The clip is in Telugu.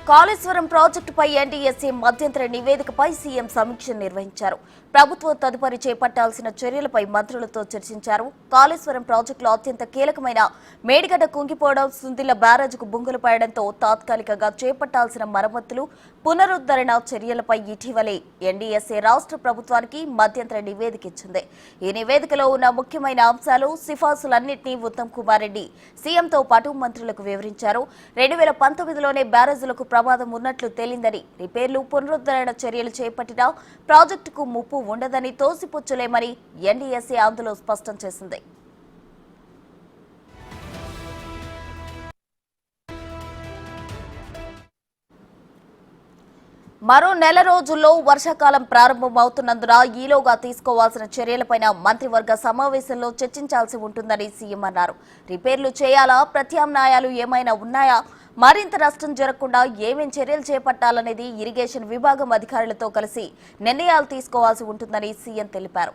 కాళేశ్వరం ప్రాజెక్టుపై ఎన్డీఎస్ఏ మధ్యంతర నివేదికపై సీఎం సమీక్ష నిర్వహించారు. ప్రభుత్వం తదుపరి చేపట్టాల్సిన చర్యలపై మంత్రులతో చర్చించారు. కాళేశ్వరం ప్రాజెక్టులో అత్యంత కీలకమైన మేడిగడ్డ కుంగిపోవడం, సుందిళ్ల బ్యారేజ్కు బొంగులు పడడంతో తాత్కాలికంగా చేపట్టాల్సిన మరమ్మతులు, పునరుద్ధరణ చర్యలపై ఇటీవలే ఎన్డీఎస్ఏ రాష్ట్ర ప్రభుత్వానికి మధ్యంతర నివేదిక ఇచ్చింది. ఈ నివేదికలో ఉన్న ముఖ్యమైన అంశాలు, సిఫార్సులన్నింటినీ ఉత్తమ్ కుమార్ రెడ్డి సీఎంతో పాటు మంత్రులకు వివరించారు. 2019లోనే బ్యారేజీలకు ప్రమాదం ఉన్నట్లు తేలిందని, రిపేర్లు, పునరుద్ధరణ చర్యలు చేపట్టినా ప్రాజెక్టుకు ముప్పు ఉండదని తోసిపుచ్చలేమని ఎన్డీఎస్ఏ అందులో స్పష్టం చేసింది. మరో నెల రోజుల్లో వర్షాకాలం ప్రారంభమవుతున్నందున ఈలోగా తీసుకోవాల్సిన చర్యలపై మంత్రివర్గ సమావేశంలో చర్చించాల్సి ఉంటుందని సీఎం అన్నారు. రిపేర్లు చేయాలా, ప్రత్యామ్నాయాలు ఏమైనా ఉన్నాయా, మరింత నష్టం జరగకుండా ఏమేం చర్యలు చేపట్టాలనేది ఇరిగేషన్ విభాగం అధికారులతో కలిసి నిర్ణయాలు తీసుకోవాల్సి ఉంటుందని సీఎం తెలిపారు.